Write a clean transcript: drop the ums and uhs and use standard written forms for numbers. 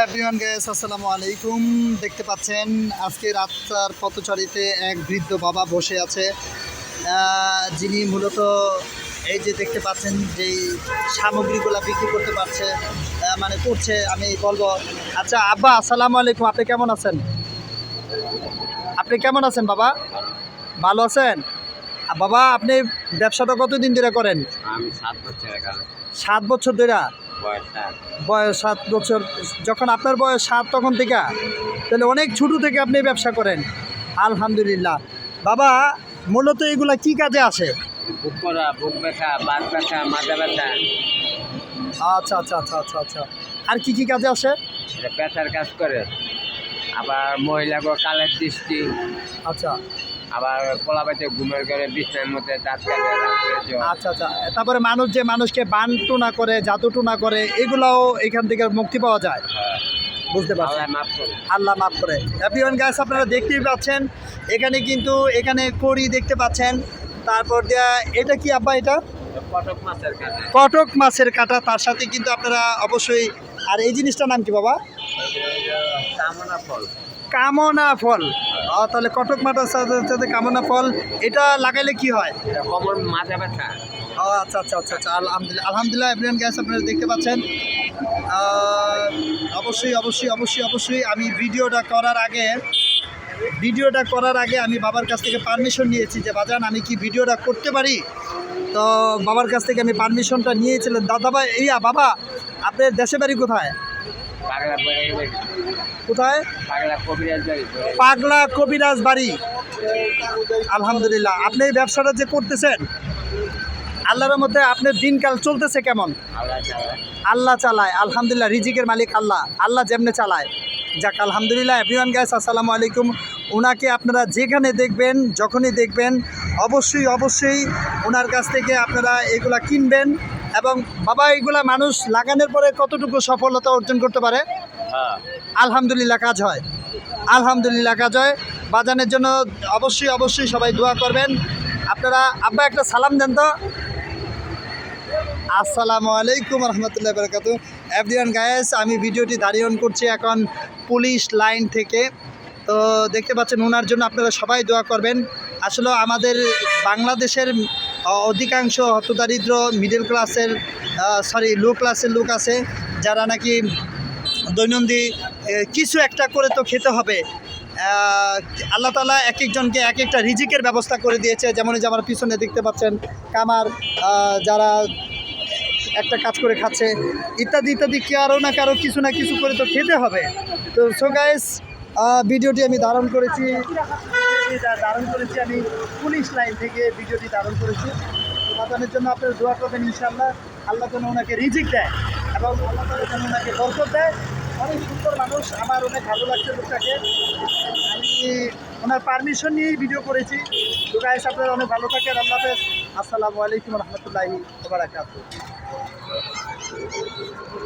Everyone guys, আসসালামু আলাইকুম। দেখতে পাচ্ছেন আজকে রাস্তার পথচারীতে এক বৃদ্ধ বাবা বসে আছে, যিনি মূলত এই যে দেখতে পাচ্ছেন যেই সামগ্রীগুলো বিক্রি করতে পারছে করছে আমি বলবো। আচ্ছা আব্বা, আসসালামু আলাইকুম। আপনি কেমন আছেন? আপনি কেমন আছেন বাবা? ভালো আছেন বাবা? আপনি ব্যবসাটা কতদিন ধরে করেন? আমি 7 বছর আগে 7 বছর ধরে। বয়স 7 বয়স 7 বছর। যখন আপনার বয়স 7 তখন থেকে, তাহলে অনেক ছোটো থেকে আপনি ব্যবসা করেন। আলহামদুলিল্লাহ। বাবা মূলত এগুলা কি কাজে আসে? বুক করা, বুক ব্যথা, বাত ব্যথা, মাথা ব্যথা। আচ্ছা আচ্ছা আচ্ছা আচ্ছা আচ্ছা। আর কি কি কাজে আসে? এটা ব্যথার কাজ করে। আবার মহিলাকে কালের দৃষ্টি, আচ্ছা আবার কলাবাইতে ঘুমের ঘরে বিছনার মধ্যে দাঁত কাটে, রাত্রে জ্বর। আচ্ছা আচ্ছা। তারপরে মানুষ যে মানুষকে বানটুনা করে, জাদুটুনা করে, এগুলাও এখান থেকে মুক্তি পাওয়া যায়। হ্যাঁ, বুঝতে পারছি। আল্লাহ মাফ করে। আল্লাহ মাফ করে। এভরিওয়ান গাইস, আপনারা দেখতেই পাচ্ছেন এখানে কিন্তু এখানে কড়ি দেখতে পাচ্ছেন। তারপর দেয়া এটা কি আব্বা? এটা কটক মাছের কাছে কটক মাছের কাঁটা। তার সাথে কিন্তু আপনারা অবশ্যই, আর এই জিনিসটার নাম কি বাবা? কামনা ফল। কামনা ফল। তাহলে কটক মাছের সাথে সাথে কামনা ফল, এটা লাগাইলে কি হয়? এটা কোমর মাথা ব্যথা। ও আচ্ছা আচ্ছা আচ্ছা আচ্ছা। আলহামদুলিল্লাহ আলহামদুলিল্লাহ। এভরিওয়ান গাইস, আপনারা দেখতে পাচ্ছেন। অবশ্যই অবশ্যই অবশ্যই অবশ্যই আমি ভিডিওটা করার আগে আমি বাবার কাছ থেকে পারমিশন নিয়েছি যে বাজান আমি কি ভিডিওটা করতে পারি। তো বাবার কাছ থেকে আমি পারমিশনটা নিয়েছিলেন। দাদা ভাই, বাবা আপনার দেশে বাড়ি কোথায়? পাগলা পড়ে কোথায়? পাগলা কবিরাজ বাড়ি। পাগলা কবিরাজ বাড়ি। আলহামদুলিল্লাহ। আপনি এই ব্যবসাটা যে করতেছেন, আল্লাহর মধ্যে আপনার দিনকাল চলতেছে কেমন? আল্লাহ চালায়। আল্লাহ চালায়। আলহামদুলিল্লাহ। রিজিকের মালিক আল্লাহ। আল্লাহ যেমনে চালায়। যাক আলহামদুলিল্লাহ। এভরিওয়ান গাইস, আসসালামু আলাইকুম। ওনাকে আপনারা যেখানে দেখবেন, যখনই দেখবেন, অবশ্যই অবশ্যই ওনার কাছ থেকে আপনারা এগুলা কিনবেন। এবং বাবা, এগুলা মানুষ লাগানোর পরে কতটুকু সফলতা অর্জন করতে পারে? হ্যাঁ, আলহামদুলিল্লাহ কাজ হয়। আলহামদুলিল্লাহ কাজ হয়। বাজানের জন্য অবশ্যই অবশ্যই সবাই দোয়া করবেন। আপনারা আব্বা একটা সালাম দেন তো। আসসালামু আলাইকুম রহমতুল্লাহ বারাকাতু। এভরিওয়ান গায়েস, আমি ভিডিওটি ধারণ করছি এখন পুলিশ লাইন থেকে। তো দেখতে পাচ্ছেন, ওনার জন্য আপনারা সবাই দোয়া করবেন। আসলে আমাদের বাংলাদেশের অধিকাংশ হতদারিদ্র মিডল ক্লাসের লো ক্লাসের লোক আছে, যারা নাকি দৈনন্দিন কিছু একটা করে তো খেতে হবে। আল্লাহ তাআলা এক একজনকে এক একটা রিজিকের ব্যবস্থা করে দিয়েছে। যেমন যে আমার পিছনে দেখতে পাচ্ছেন কামার, যারা একটা কাজ করে খাচ্ছে, ইত্যাদি ইত্যাদি। কারো না কারো কিছু না কিছু করে তো খেতে হবে। তো সো গাইস, ভিডিওটি আমি ধারণ করেছি আমি পুলিশ লাইন থেকে ভিডিওটি ধারণ করেছি। বাজানোর জন্য আপনারা দোয়া করবেন। ইনশাআল্লাহ আল্লাহ যেন ওনাকে রিজিক দেয় এবং আল্লাহ তাআলা যেন ওনাকে বরকত দেয়। অনেক সুন্দর মানুষ, আমার অনেক ভালো লাগছে লোকটাকে। আমি ওনার পারমিশন নিয়েই ভিডিও করেছি। তো গাইস, আপনারা অনেক ভালো থাকেন। আল্লাহ হাফেজ। আসসালামু আলাইকুম রহমতুল্লাহি ওয়া বারাকাতুহু।